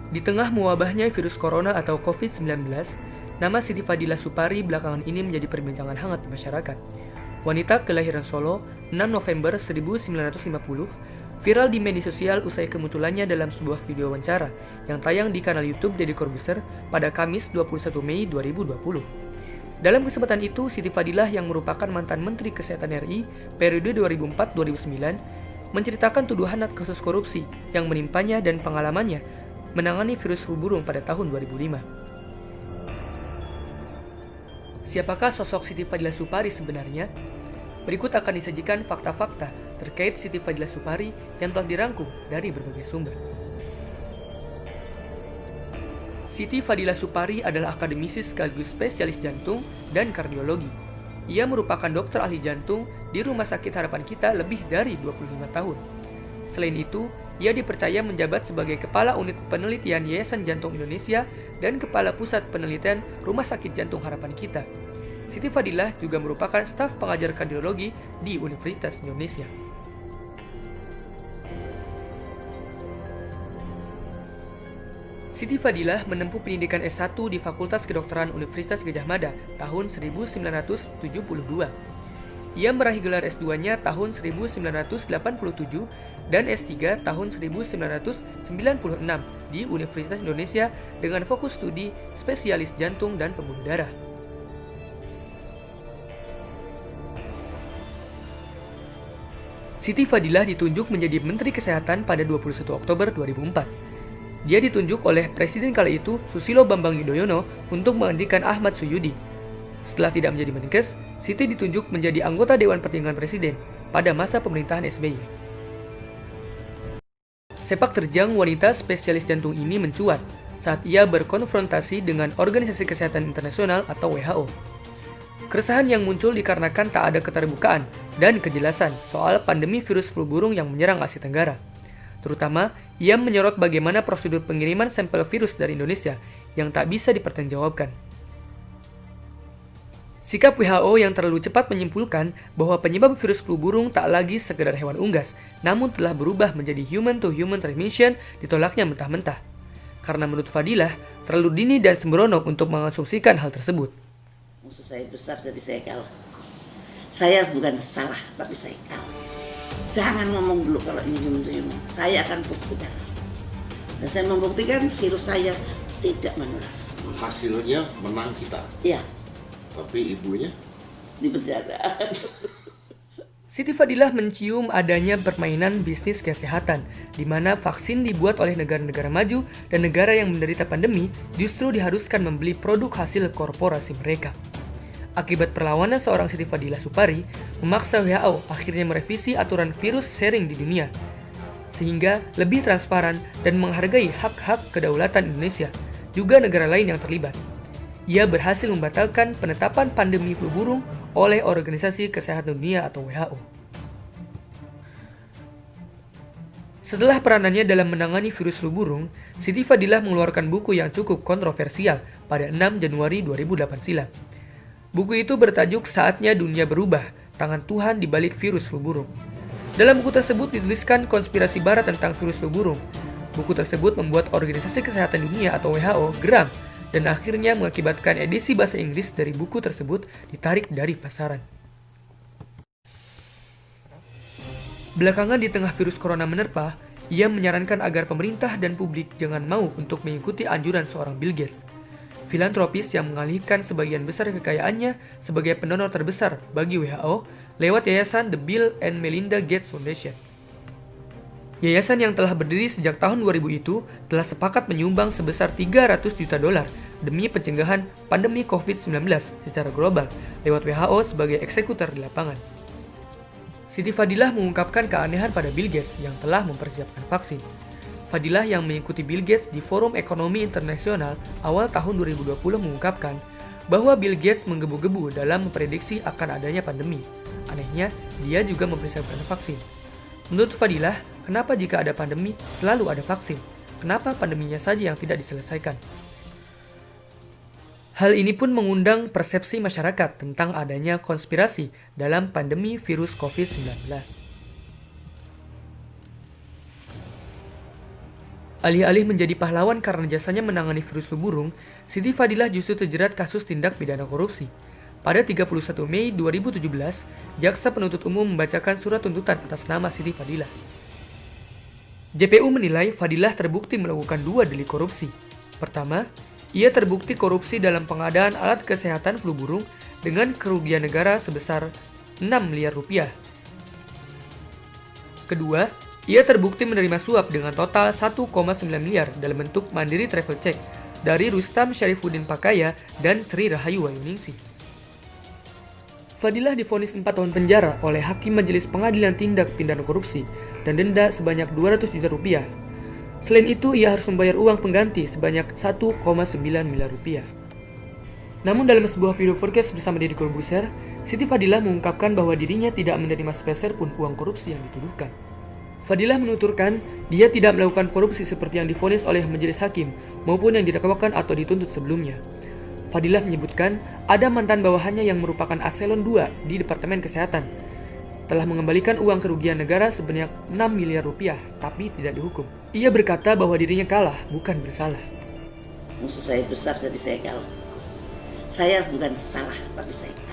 Di tengah mewabahnya virus corona atau COVID-19, nama Siti Fadilah Supari belakangan ini menjadi perbincangan hangat di masyarakat. Wanita kelahiran Solo, 6 November 1950, viral di media sosial usai kemunculannya dalam sebuah video wawancara yang tayang di kanal YouTube Deddy Corbuzier pada Kamis 21 Mei 2020. Dalam kesempatan itu, Siti Fadilah yang merupakan mantan Menteri Kesehatan RI periode 2004-2009 menceritakan tuduhan kasus korupsi yang menimpanya dan pengalamannya menangani virus flu burung pada tahun 2005. Siapakah sosok Siti Fadilah Supari sebenarnya? Berikut akan disajikan fakta-fakta terkait Siti Fadilah Supari yang telah dirangkum dari berbagai sumber. Siti Fadilah Supari adalah akademisi sekaligus spesialis jantung dan kardiologi. Ia merupakan dokter ahli jantung di Rumah Sakit Harapan Kita lebih dari 25 tahun. Selain itu, ia dipercaya menjabat sebagai Kepala Unit Penelitian Yayasan Jantung Indonesia dan Kepala Pusat Penelitian Rumah Sakit Jantung Harapan Kita. Siti Fadilah juga merupakan staf pengajar kardiologi di Universitas Indonesia. Siti Fadilah menempuh pendidikan S1 di Fakultas Kedokteran Universitas Gadjah Mada tahun 1972. Ia meraih gelar S2-nya tahun 1987 dan S3 tahun 1996 di Universitas Indonesia dengan fokus studi spesialis jantung dan pembuluh darah. Siti Fadilah ditunjuk menjadi Menteri Kesehatan pada 21 Oktober 2004. Dia ditunjuk oleh Presiden kala itu Susilo Bambang Yudhoyono untuk menggantikan Ahmad Suyudi. Setelah tidak menjadi Menkes, Siti ditunjuk menjadi anggota Dewan Pertimbangan Presiden pada masa pemerintahan SBY. Sepak terjang wanita spesialis jantung ini mencuat saat ia berkonfrontasi dengan Organisasi Kesehatan Internasional atau WHO. Keresahan yang muncul dikarenakan tak ada keterbukaan dan kejelasan soal pandemi virus flu burung yang menyerang Asia Tenggara. Terutama, ia menyorot bagaimana prosedur pengiriman sampel virus dari Indonesia yang tak bisa dipertanggungjawabkan. Sikap WHO yang terlalu cepat menyimpulkan bahwa penyebab virus flu burung tak lagi sekedar hewan unggas, namun telah berubah menjadi human-to-human transmission ditolaknya mentah-mentah. Karena menurut Fadilah, terlalu dini dan sembrono untuk mengasumsikan hal tersebut. Musuh saya besar jadi saya kalah. Saya bukan salah, tapi saya kalah. Jangan ngomong dulu kalau ini human-to-human. Saya akan buktikan. Dan saya membuktikan virus saya tidak menular. Hasilnya menang kita. Iya. Tapi ibunya di penjara. Siti Fadilah mencium adanya permainan bisnis kesehatan, di mana vaksin dibuat oleh negara-negara maju dan negara yang menderita pandemi justru diharuskan membeli produk hasil korporasi mereka. Akibat perlawanan seorang Siti Fadilah Supari, memaksa WHO akhirnya merevisi aturan virus sharing di dunia, sehingga lebih transparan dan menghargai hak-hak kedaulatan Indonesia, juga negara lain yang terlibat. Ia berhasil membatalkan penetapan pandemi flu burung oleh Organisasi Kesehatan Dunia atau WHO. Setelah peranannya dalam menangani virus flu burung, Siti Fadilah mengeluarkan buku yang cukup kontroversial pada 6 Januari 2008 silam. Buku itu bertajuk Saatnya Dunia Berubah, Tangan Tuhan di Balik Virus Flu Burung. Dalam buku tersebut dituliskan konspirasi barat tentang virus flu burung. Buku tersebut membuat Organisasi Kesehatan Dunia atau WHO geram dan akhirnya mengakibatkan edisi bahasa Inggris dari buku tersebut ditarik dari pasaran. Belakangan di tengah virus corona menerpa, ia menyarankan agar pemerintah dan publik jangan mau untuk mengikuti anjuran seorang Bill Gates, filantropis yang mengalihkan sebagian besar kekayaannya sebagai pendonor terbesar bagi WHO lewat yayasan The Bill and Melinda Gates Foundation. Yayasan yang telah berdiri sejak tahun 2000 itu telah sepakat menyumbang sebesar $300 juta demi pencegahan pandemi COVID-19 secara global lewat WHO sebagai eksekutor di lapangan. Siti Fadilah mengungkapkan keanehan pada Bill Gates yang telah mempersiapkan vaksin. Fadilah yang mengikuti Bill Gates di Forum Ekonomi Internasional awal tahun 2020 mengungkapkan bahwa Bill Gates menggebu-gebu dalam memprediksi akan adanya pandemi. Anehnya, dia juga mempersiapkan vaksin. Menurut Fadilah, kenapa jika ada pandemi selalu ada vaksin? Kenapa pandeminya saja yang tidak diselesaikan? Hal ini pun mengundang persepsi masyarakat tentang adanya konspirasi dalam pandemi virus COVID-19. Alih-alih menjadi pahlawan karena jasanya menangani virus flu burung, Siti Fadilah justru terjerat kasus tindak pidana korupsi. Pada 31 Mei 2017, Jaksa Penuntut Umum membacakan surat tuntutan atas nama Siti Fadilah. JPU menilai Fadilah terbukti melakukan 2 delik korupsi. Pertama, ia terbukti korupsi dalam pengadaan alat kesehatan flu burung dengan kerugian negara sebesar 6 miliar rupiah. Kedua, ia terbukti menerima suap dengan total 1,9 miliar dalam bentuk mandiri travel check dari Rustam Syarifuddin Pakaya dan Sri Rahayu Wayuningsih. Fadilah divonis 4 tahun penjara oleh Hakim Majelis Pengadilan Tindak Pidana Korupsi dan denda sebanyak 200 juta rupiah. Selain itu, ia harus membayar uang pengganti sebanyak 1,9 miliar rupiah. Namun dalam sebuah video podcast bersama Deddy Corbuzier, Siti Fadilah mengungkapkan bahwa dirinya tidak menerima sepeser pun uang korupsi yang dituduhkan. Fadilah menuturkan dia tidak melakukan korupsi seperti yang divonis oleh majelis hakim maupun yang didakwakan atau dituntut sebelumnya. Fadilah menyebutkan ada mantan bawahannya yang merupakan Aselon 2 di Departemen Kesehatan telah mengembalikan uang kerugian negara sebanyak 6 miliar rupiah tapi tidak dihukum. Ia berkata bahwa dirinya kalah, bukan bersalah. Musuh saya besar jadi saya kalah. Saya bukan salah tapi saya kalah.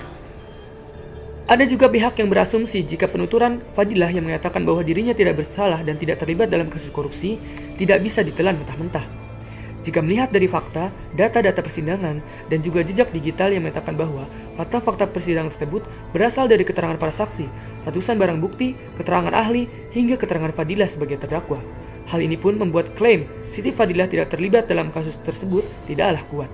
Ada juga pihak yang berasumsi jika penuturan Fadilah yang mengatakan bahwa dirinya tidak bersalah dan tidak terlibat dalam kasus korupsi tidak bisa ditelan mentah-mentah. Jika melihat dari fakta, data-data persidangan, dan juga jejak digital yang menyatakan bahwa fakta-fakta persidangan tersebut berasal dari keterangan para saksi, ratusan barang bukti, keterangan ahli, hingga keterangan Fadilah sebagai terdakwa. Hal ini pun membuat klaim Siti Fadilah tidak terlibat dalam kasus tersebut tidaklah kuat.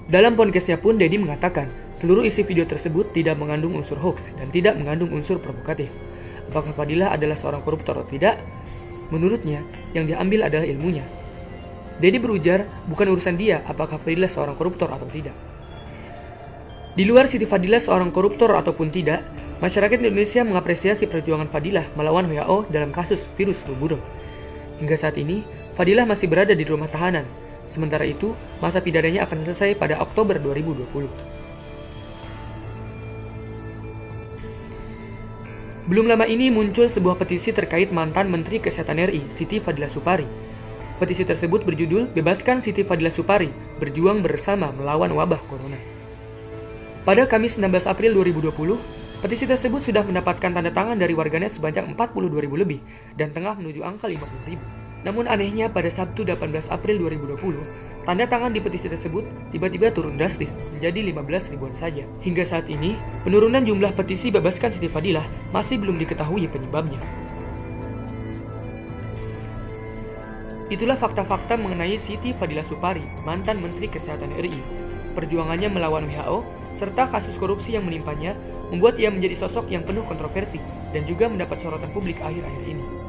Dalam podcastnya pun, Deddy mengatakan seluruh isi video tersebut tidak mengandung unsur hoax dan tidak mengandung unsur provokatif. Apakah Fadilah adalah seorang koruptor atau tidak? Menurutnya, yang diambil adalah ilmunya. Deddy berujar, bukan urusan dia apakah Fadilah seorang koruptor atau tidak. Di luar Siti Fadilah seorang koruptor ataupun tidak, masyarakat Indonesia mengapresiasi perjuangan Fadilah melawan WHO dalam kasus virus flu burung. Hingga saat ini, Fadilah masih berada di rumah tahanan. Sementara itu, masa pidananya akan selesai pada Oktober 2020. Belum lama ini muncul sebuah petisi terkait mantan Menteri Kesehatan RI, Siti Fadilah Supari. Petisi tersebut berjudul Bebaskan Siti Fadilah Supari, Berjuang Bersama Melawan Wabah Corona. Pada Kamis 16 April 2020, petisi tersebut sudah mendapatkan tanda tangan dari warganet sebanyak 42.000 lebih dan tengah menuju angka 50.000. Namun anehnya pada Sabtu 18 April 2020, tanda tangan di petisi tersebut tiba-tiba turun drastis menjadi 15 ribuan saja. Hingga saat ini, penurunan jumlah petisi Bebaskan Siti Fadilah masih belum diketahui penyebabnya. Itulah fakta-fakta mengenai Siti Fadilah Supari, mantan Menteri Kesehatan RI. Perjuangannya melawan WHO, serta kasus korupsi yang menimpanya, membuat ia menjadi sosok yang penuh kontroversi dan juga mendapat sorotan publik akhir-akhir ini.